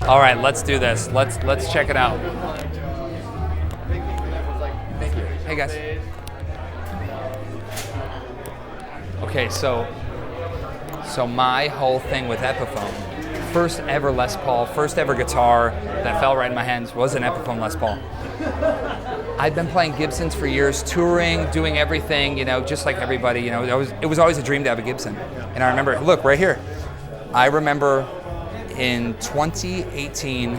All right, let's do this. Let's check it out. Thank you. Hey guys. Okay, so my whole thing with Epiphone, first ever Les Paul, first ever guitar that fell right in my hands was an Epiphone Les Paul. I'd been playing Gibsons for years, touring, doing everything, you know, just like everybody, you know, it was always a dream to have a Gibson. And I remember, look, right here. I remember in 2018,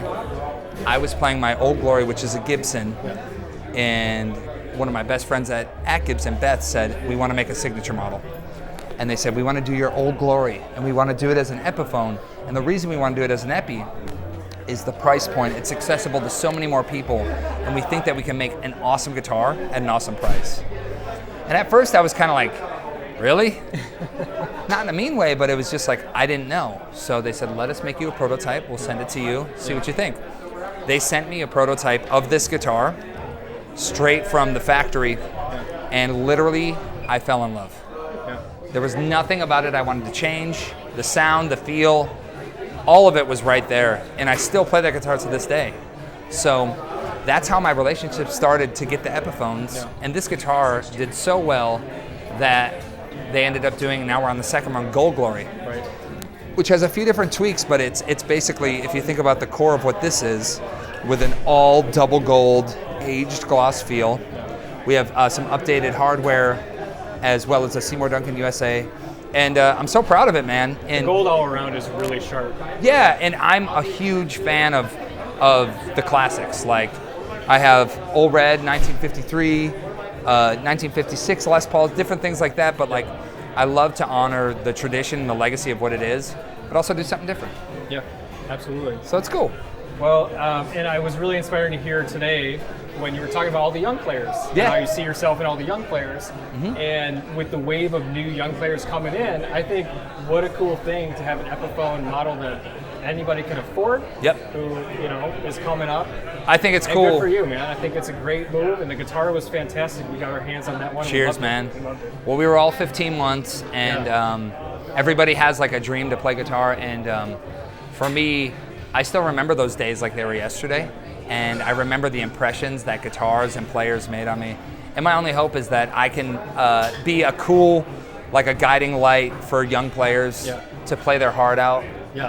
I was playing my Old Glory, which is a Gibson, and one of my best friends at Gibson, Beth, said, we want to make a signature model. And they said, we want to do your Old Glory, and we want to do it as an Epiphone. And the reason we want to do it as an Epi is the price point. It's accessible to so many more people, and we think that we can make an awesome guitar at an awesome price. And at first I was kind of like, really? Not in a mean way, but it was just like, I didn't know. So they said, let us make you a prototype, we'll send it to you, see what you think. They sent me a prototype of this guitar, straight from the factory, and literally, I fell in love. There was nothing about it I wanted to change. The sound, the feel, all of it was right there. And I still play that guitar to this day. So that's how my relationship started to get the Epiphones. And this guitar did so well that they ended up doing, now we're on the second one, Gold Glory. Right. Which has a few different tweaks, but it's basically, if you think about the core of what this is, with an all double gold, aged gloss feel. We have some updated hardware, as well as a Seymour Duncan USA. And I'm so proud of it, man. And the gold all around is really sharp. Yeah, and I'm a huge fan of the classics. Like, I have Old Red, 1953, 1956 Les Pauls, different things like that, but like, I love to honor the tradition and the legacy of what it is, but also do something different. Yeah, absolutely. So it's cool. Well, and I was really inspired to hear today when you were talking about all the young players, and how you see yourself in all the young players, and with the wave of new young players coming in, I think what a cool thing to have an Epiphone model that anybody can afford, who, you know, is coming up. I think it's and cool. Good for you, man. I think it's a great move, and the guitar was fantastic. We got our hands on that one. Cheers, man. Well, we were all 15 months, and everybody has like a dream to play guitar, and for me, I still remember those days like they were yesterday, and I remember the impressions that guitars and players made on me. And my only hope is that I can be a cool, like a guiding light for young players to play their heart out,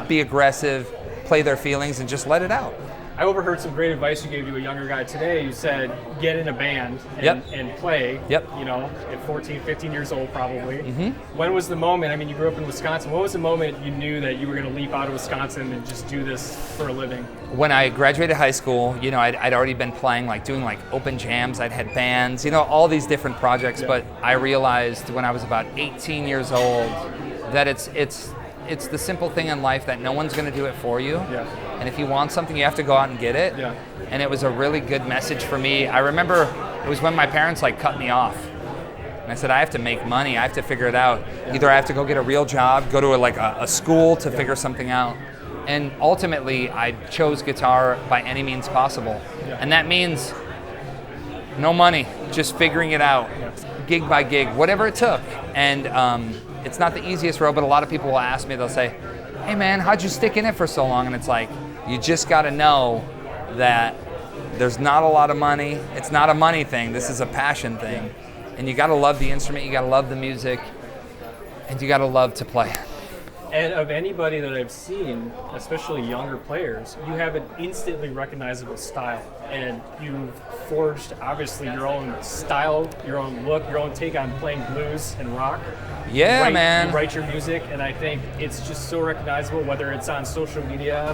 be aggressive, play their feelings, and just let it out. I overheard some great advice you gave to a younger guy today. You said, get in a band and play, you know, at 14, 15 years old probably. When was the moment, I mean, you grew up in Wisconsin, what was the moment you knew that you were going to leap out of Wisconsin and just do this for a living? When I graduated high school, you know, I'd already been playing, like doing like open jams, I'd had bands, you know, all these different projects, but I realized when I was about 18 years old that it's the simple thing in life that no one's going to do it for you. And if you want something, you have to go out and get it. And it was a really good message for me. I remember it was when my parents like cut me off. And I said, I have to make money. I have to figure it out. Either I have to go get a real job, go to a school to figure something out. And ultimately, I chose guitar by any means possible. And that means no money, just figuring it out, gig by gig, whatever it took. And it's not the easiest road, but a lot of people will ask me, they'll say, hey man, how'd you stick in it for so long? And it's like, you just gotta know that there's not a lot of money. It's not a money thing, this is a passion thing. And you gotta love the instrument, you gotta love the music, and you gotta love to play. And of anybody that I've seen, especially younger players, you have an instantly recognizable style. And you've forged, obviously, your own style, your own look, your own take on playing blues and rock. Yeah, man. You write your music, and I think it's just so recognizable, whether it's on social media,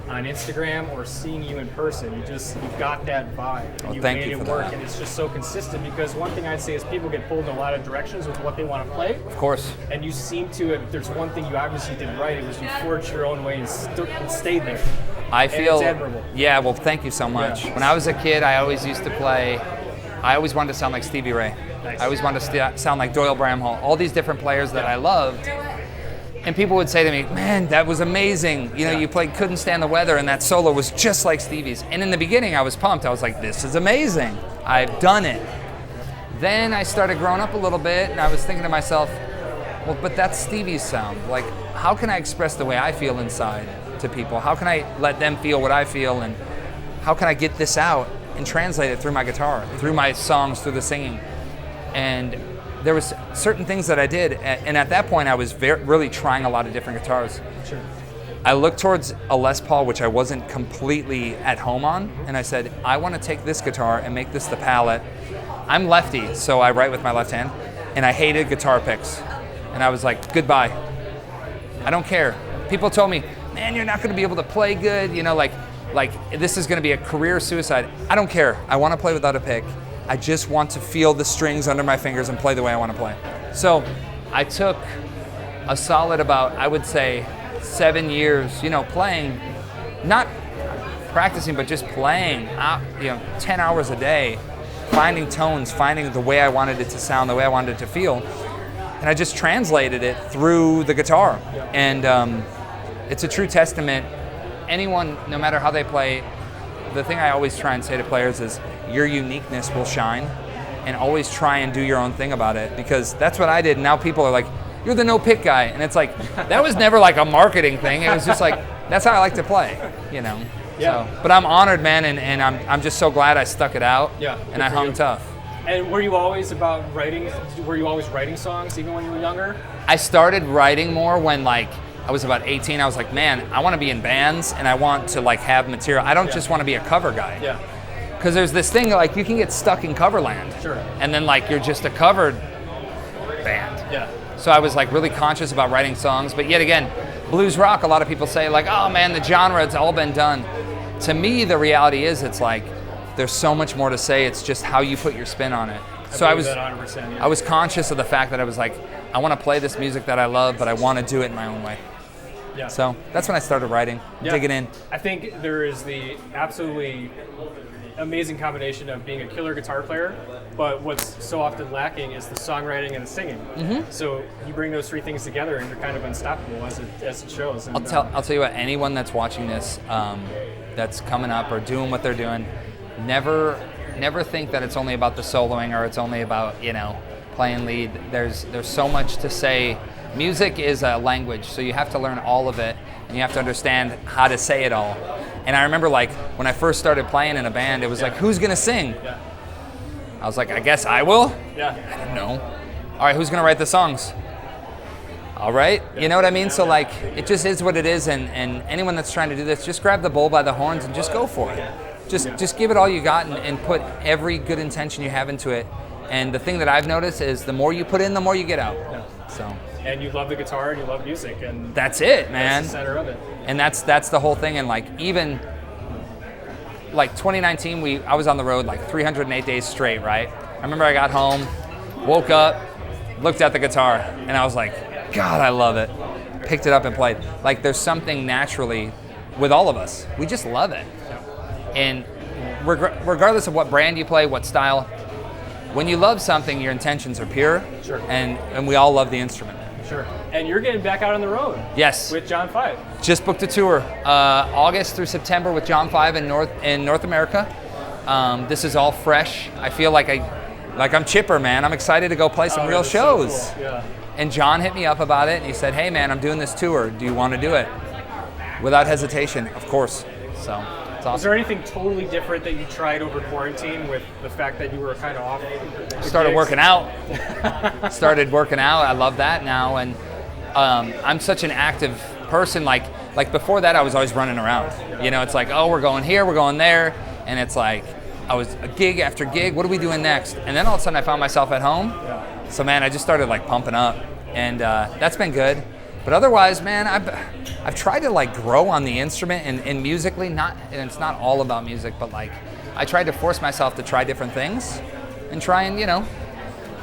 on Instagram, or seeing you in person. You've got that vibe. And you've made it work, and it's just so consistent, because one thing I'd say is people get pulled in a lot of directions with what they want to play. Of course. And you seem to, if there's one thing you obviously did right, it was you forged your own way and stayed there. I feel, it's admirable. Yeah, well, thank you so much. When I was a kid, I always used to play, I always wanted to sound like Stevie Ray. I always wanted to sound like Doyle Bramhall, all these different players that I loved. And people would say to me, man, that was amazing. You know, you played Couldn't Stand the Weather, and that solo was just like Stevie's. And in the beginning, I was pumped. I was like, this is amazing. I've done it. Then I started growing up a little bit, and I was thinking to myself, well, but that's Stevie's sound. Like, how can I express the way I feel inside? to people? How can I let them feel what I feel, and how can I get this out and translate it through my guitar, through my songs, through the singing? And there was certain things that I did, and at that point I was really trying a lot of different guitars. Sure. I looked towards a Les Paul, which I wasn't completely at home on, and I said, I want to take this guitar and make this the palette. I'm lefty, so I write with my left hand, and I hated guitar picks. And I was like, goodbye. I don't care. People told me, man, you're not going to be able to play good, you know, like this is going to be a career suicide. I don't care. I want to play without a pick. I just want to feel the strings under my fingers and play the way I want to play. So I took a solid about, I would say, 7 years, you know, playing, not practicing, but just playing, you know, 10 hours a day, finding tones, finding the way I wanted it to sound, the way I wanted it to feel. And I just translated it through the guitar. And it's a true testament. Anyone, no matter how they play, the thing I always try and say to players is your uniqueness will shine, and always try and do your own thing about it, because that's what I did. And now people are like, you're the no pick guy. And it's like, that was never like a marketing thing. It was just like, that's how I like to play, you know? Yeah. So, but I'm honored, man, and I'm just so glad I stuck it out. Yeah. And I hung tough. And were you always about writing? Were you always writing songs even when you were younger? I started writing more when like I was about 18. I was like, man, I want to be in bands and I want to like have material. I don't just want to be a cover guy. Yeah. Because there's this thing like you can get stuck in cover land. Sure. And then like you're just a covered band. Yeah. So I was like really conscious about writing songs, but yet again, blues rock, a lot of people say like, oh man, the genre, it's all been done. To me, the reality is it's like, there's so much more to say, it's just how you put your spin on it. So I was conscious of the fact that I was like, I want to play this music that I love, but I want to do it in my own way. Yeah. So that's when I started writing, digging in. I think there is the absolutely amazing combination of being a killer guitar player, but what's so often lacking is the songwriting and the singing. Mm-hmm. So you bring those three things together, and you're kind of unstoppable as it shows. And, I'll tell you what. Anyone that's watching this, that's coming up or doing what they're doing, never think that it's only about the soloing or it's only about, you know, playing lead. There's so much to say. Music is a language, so you have to learn all of it, and you have to understand how to say it all. And I remember like when I first started playing in a band, it was like, who's gonna sing? Yeah. I was like, I guess I will? Yeah. I don't know. All right, who's gonna write the songs? All right, you know what I mean? So like, it just is what it is, and anyone that's trying to do this, just grab the bull by the horns and just go for it. Just give it all you got and put every good intention you have into it. And the thing that I've noticed is the more you put in, the more you get out. Yeah. So. And you love the guitar and you love music, and that's it, man. That's the center of it. And that's the whole thing. And like even like 2019, I was on the road like 308 days straight, right? I remember I got home, woke up, looked at the guitar, and I was like, God, I love it. Picked it up and played. Like there's something naturally with all of us. We just love it. And regardless of what brand you play, what style, when you love something, your intentions are pure. Sure. And we all love the instrument. Sure. And you're getting back out on the road. Yes. With John 5. Just booked a tour, August through September with John 5 in North America. This is all fresh. I feel like I'm chipper, man. I'm excited to go play some real shows. So cool. Yeah. And John hit me up about it, and he said, hey man, I'm doing this tour. Do you want to do it? Without hesitation, of course. So it's awesome. Was there anything totally different that you tried over quarantine with the fact that you were kind of off? Started working out. I love that now, and I'm such an active person. Like before that, I was always running around. You know, it's like, oh, we're going here, we're going there, and it's like I was a gig after gig. What are we doing next? And then all of a sudden, I found myself at home. So man, I just started like pumping up, and that's been good. But otherwise, man, I've tried to like grow on the instrument and musically, and it's not all about music, but like I tried to force myself to try different things and try and, you know,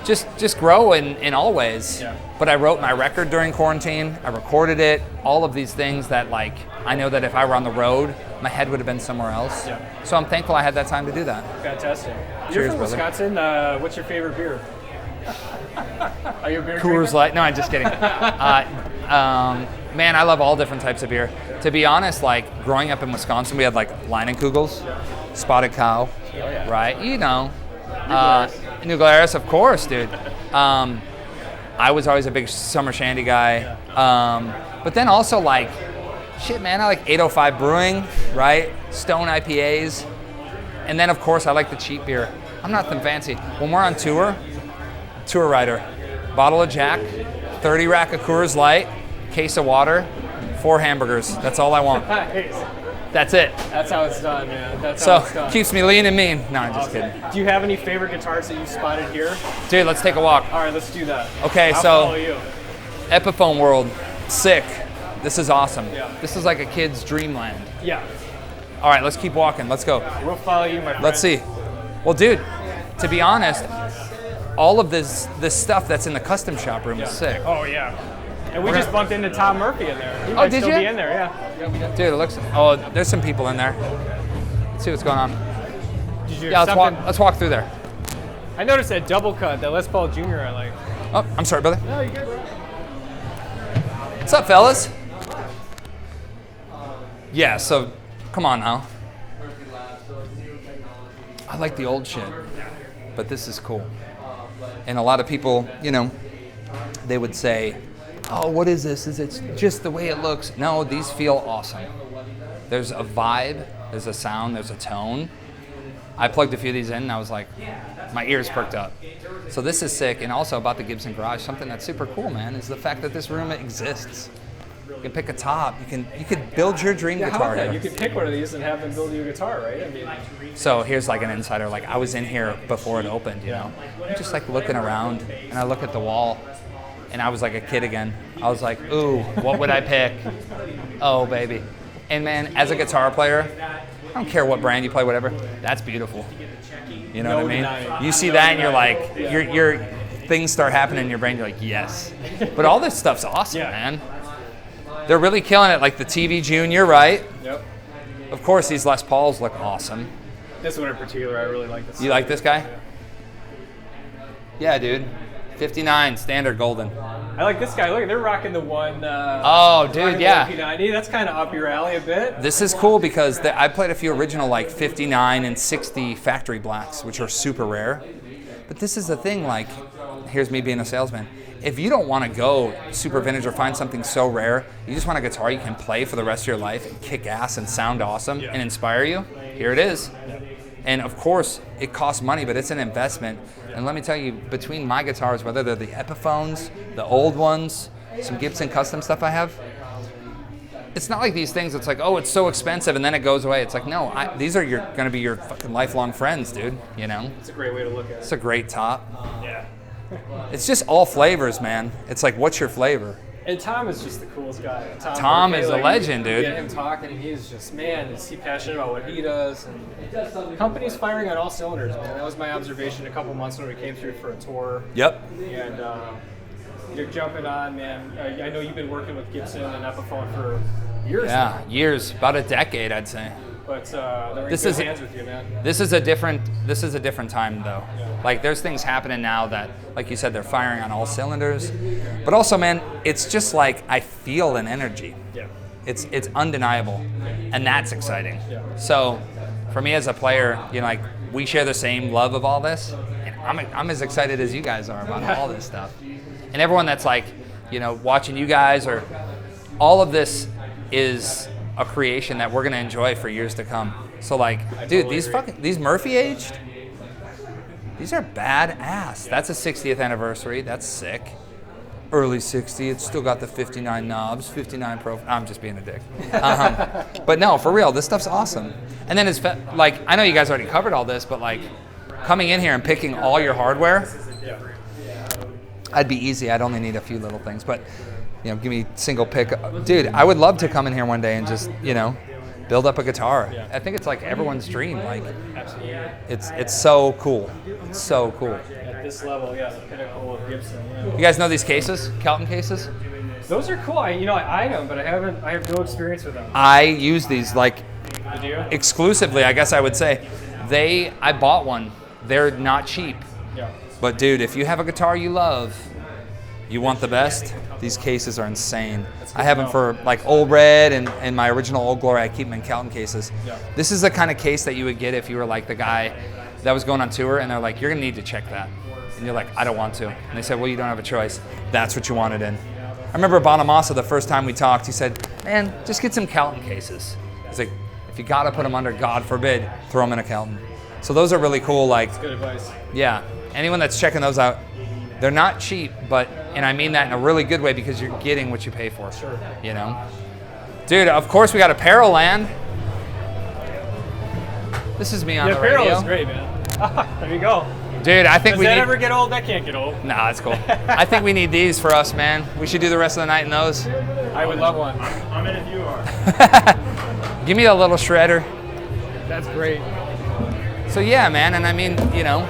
just grow in all ways. Yeah. But I wrote my record during quarantine. I recorded it. All of these things that like I know that if I were on the road, my head would have been somewhere else. Yeah. So I'm thankful I had that time to do that. Fantastic. Cheers, You're from brother. Wisconsin. What's your favorite beer? Are you a beer Coors drinker? Light. No, I'm just kidding. Man, I love all different types of beer. To be honest, like growing up in Wisconsin, we had like Leinenkugels, Spotted Cow, right? You know, New Glarus, of course, dude. I was always a big summer shandy guy, but then also like Shit, man, I like 805 Brewing, right? Stone IPAs. And then, of course, I like the cheap beer. I'm nothing fancy. When we're on tour rider, bottle of Jack, 30 rack of Coors Light, case of water, 4 hamburgers. That's all I want. Nice. That's it. That's how it's done, man. That's how it's done. Keeps me lean and mean. No, I'm just kidding. Do you have any favorite guitars that you spotted here? Dude, let's take a walk. All right, let's do that. Okay, I'll so follow you. Epiphone world, sick. This is awesome. Yeah. This is like a kid's dreamland. Yeah. All right, let's keep walking. Let's go. We'll follow you, my friend. Let's see. Well, dude, to be honest, all of this stuff that's in the custom shop room is sick. Oh, yeah. And we just bumped into Tom Murphy in there. He Oh, might did still you? be in there, yeah. Dude, it looks. Oh, there's some people in there. Let's see what's going on. Did you Yeah, have something? let's walk through there. I noticed that double cut, that Les Paul Jr. I like. Oh, I'm sorry, brother. No, you good, bro. What's up, fellas? Yeah, so come on now. I like the old shit, but this is cool. And a lot of people, you know, they would say, oh, what is this? Is it just the way it looks? No, these feel awesome. There's a vibe, there's a sound, there's a tone. I plugged a few of these in and I was like, my ears perked up. So this is sick. And also about the Gibson Garage, something that's super cool, man, is the fact that this room exists. You can pick a top. You can build your dream guitar here. You could pick one of these and have them build you a guitar, right? I mean, so here's like an insider. Like I was in here before it opened, you know. I'm just like looking around and I look at the wall and I was like a kid again. I was like, ooh, what would I pick? Oh, baby. And man, as a guitar player, I don't care what brand you play, whatever, that's beautiful. You know what I mean? You see that and you're like, your things start happening in your brain, you're like, yes. But all this stuff's awesome, man. They're really killing it, like the TV Junior, right? Yep. Of course, these Les Pauls look awesome. This one in particular, I really like this. You like this guy? Yeah, dude. 59, standard golden. I like this guy. Look, they're rocking the one. Oh, dude, yeah. P90. That's kind of up your alley a bit. This is cool because I played a few original like 59 and 60 factory blacks, which are super rare. But this is the thing, like, here's me being a salesman. If you don't want to go super vintage or find something so rare, you just want a guitar you can play for the rest of your life and kick ass and sound awesome and inspire you, here it is. And of course, it costs money, but it's an investment. And let me tell you, between my guitars, whether they're the Epiphones, the old ones, some Gibson custom stuff I have, it's not like these things, it's like, oh, it's so expensive and then it goes away. It's like, no, these are going to be your fucking lifelong friends, dude, you know? It's a great way to look at it. It's a great top. Yeah. It's just all flavors, man. It's like, what's your flavor? And Tom is just the coolest guy. Tom is a legend, dude. You get him talking, and he's just, man, is he passionate about what he does? And the company's firing on all cylinders, man. That was my observation a couple months when we came through for a tour. Yep. And you're jumping on, man. I know you've been working with Gibson and Epiphone for years. Yeah, now. years, about a decade, I'd say. But they're in good hands with you, man. This is a different time, though. Yeah. Like, there's things happening now that, like you said, they're firing on all cylinders. But also, man, it's just like I feel an energy. Yeah. It's undeniable, and that's exciting. Yeah. So, for me as a player, you know, like we share the same love of all this, and I'm as excited as you guys are about all this stuff. And everyone that's like, you know, watching you guys, or all of this is a creation that we're gonna enjoy for years to come. So like, dude, these Murphy aged, these are badass. That's a 60th anniversary. That's sick. Early 60. It's still got the 59 knobs, 59 Pro. I'm just being a dick. But no, for real, this stuff's awesome. And then it's like, I know you guys already covered all this, but like coming in here and picking all your hardware, I'd be easy. I'd only need a few little things, but you know, give me single pick. Dude, I would love to come in here one day and just, you know, build up a guitar. Yeah. I think it's like everyone's dream. Like, it's so cool. It's so cool. At this level, yeah, the pinnacle of Gibson. Yeah. You guys know these cases, Kelton cases? Those are cool. I own them, but I have no experience with them. I use these like exclusively, I guess I would say. I bought one. They're not cheap. Yeah. But dude, if you have a guitar you love, you want the best, these cases are insane. I have them for like Old Red and my original Old Glory. I keep them in Kelton cases. Yeah. This is the kind of case that you would get if you were like the guy that was going on tour and they're like, you're gonna need to check that. And you're like, I don't want to. And they said, well, you don't have a choice. That's what you want it in. remember Bonamassa the first time we talked, he said, man, just get some Calton cases. He's like, if you gotta put them under, God forbid, throw them in a Calton. So those are really cool. Like, that's good advice. Yeah, anyone that's checking those out, they're not cheap, but, and I mean that in a really good way because you're getting what you pay for. Sure. You know? Dude, of course we got Apparel land. This is me on the radio. Apparel is great, man. There you go. Dude, I think Does that ever get old? That can't get old. Nah, that's cool. I think we need these for us, man. We should do the rest of the night in those. I would love one. I'm in if you are. Give me a little shredder. That's great. So yeah, man, and I mean, you know,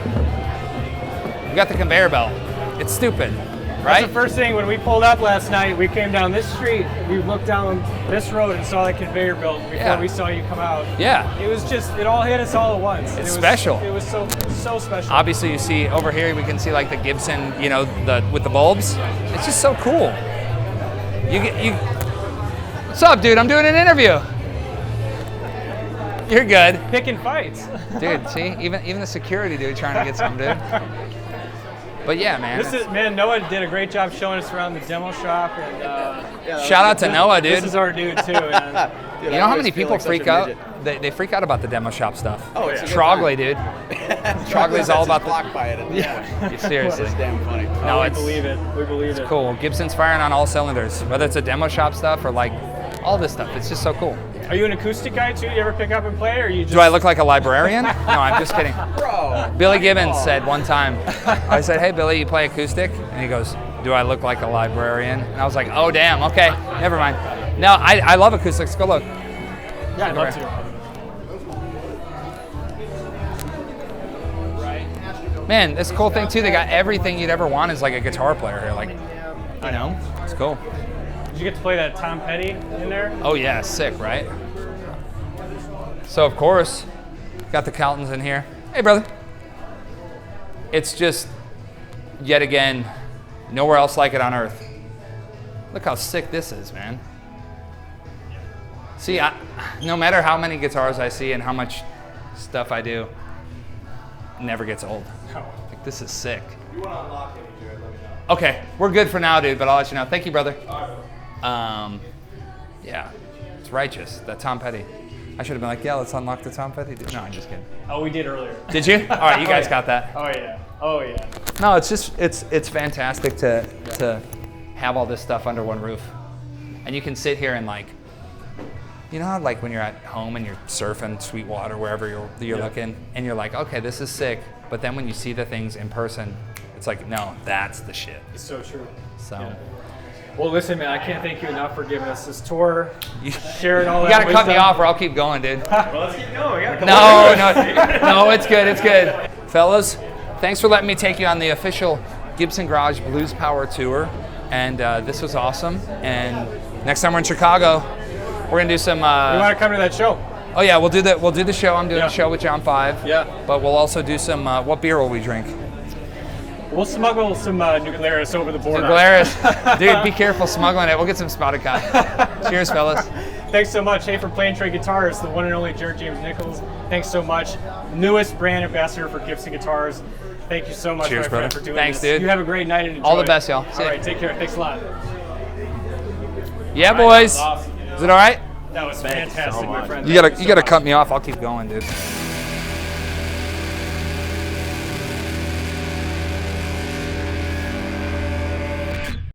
we got the conveyor belt. It's stupid, right? That's the first thing when we pulled up last night. We came down this street. We looked down this road and saw the conveyor belt before we saw you come out. Yeah. It was just, it all hit us all at once. It's special. It was so special. Obviously, you see over here, we can see like the Gibson, you know, with the bulbs. It's just so cool. What's up, dude? I'm doing an interview. You're good. Picking fights. Dude, see, even the security dude trying to get some, dude. But yeah, man. Noah did a great job showing us around the demo shop. And shout out to Noah, dude. This is our dude too, man. Dude, you know how many people freak out? They freak out about the demo shop stuff. Oh, it's a good Trogley, dude. Trogley's all about blocked by it. Yeah. Seriously. It's damn funny. No, we believe it. We believe it. Cool. Gibson's firing on all cylinders, whether it's a demo shop stuff or like all this stuff. It's just so cool. Are you an acoustic guy too? You ever pick up and play, or you just? Do I look like a librarian? No, I'm just kidding. Bro. Billy Gibbons said one time, I said, hey, Billy, you play acoustic? And he goes, do I look like a librarian? And I was like, oh, damn, okay, never mind. No, I love acoustics. Go look. Yeah, I'd love to. Man, this cool thing too, they got everything you'd ever want as like a guitar player here. Like, you know, it's cool. Did you get to play that Tom Petty in there? Oh yeah, sick, right? So of course, got the Caltons in here. Hey brother. It's just, yet again, nowhere else like it on earth. Look how sick this is, man. See, no matter how many guitars I see and how much stuff I do, it never gets old. Like, this is sick. If you want to unlock it, Jared, let me know. Okay, we're good for now, dude, but I'll let you know. Thank you, brother. Yeah, it's righteous, that Tom Petty. I should have been like, yeah, let's unlock the Tom Petty dude. No, I'm just kidding. Oh, we did earlier. Did you? All right, you guys got that. Oh yeah. Oh yeah. No, it's just, it's fantastic to have all this stuff under one roof. And you can sit here and like, you know how like when you're at home and you're surfing Sweetwater, wherever you're looking, and you're like, okay, this is sick. But then when you see the things in person, it's like, no, that's the shit. It's so true. So. Yeah. Well, listen, man, I can't thank you enough for giving us this tour, sharing all that. You gotta cut me off or I'll keep going, dude. Well, let's keep going. We got a No, couple no, it's good, it's good. Fellas, thanks for letting me take you on the official Gibson Garage Blues Power Tour. And this was awesome. And next time we're in Chicago, we're gonna do some. You want to come to that show? Oh yeah, we'll do the show. I'm doing a show with John 5. Yeah. But we'll also do some. What beer will we drink? We'll smuggle some Nuclearis over the border. Nuclearis, dude, be careful smuggling it. We'll get some Spotted Cod. Cheers, fellas. Thanks so much. Hey, for Playing Trade Guitars, the one and only James Nichols. Thanks so much. Newest brand ambassador for Gibson Guitars. Thank you so much, Cheers, my friend, brother. for doing Thanks, this. dude. You have a great night and enjoy All the it. best, y'all. All right, take care. Thanks a lot. Yeah, All right, boys. that was awesome. Is it all right? That was fantastic, my friend. You gotta cut me off. I'll keep going, dude.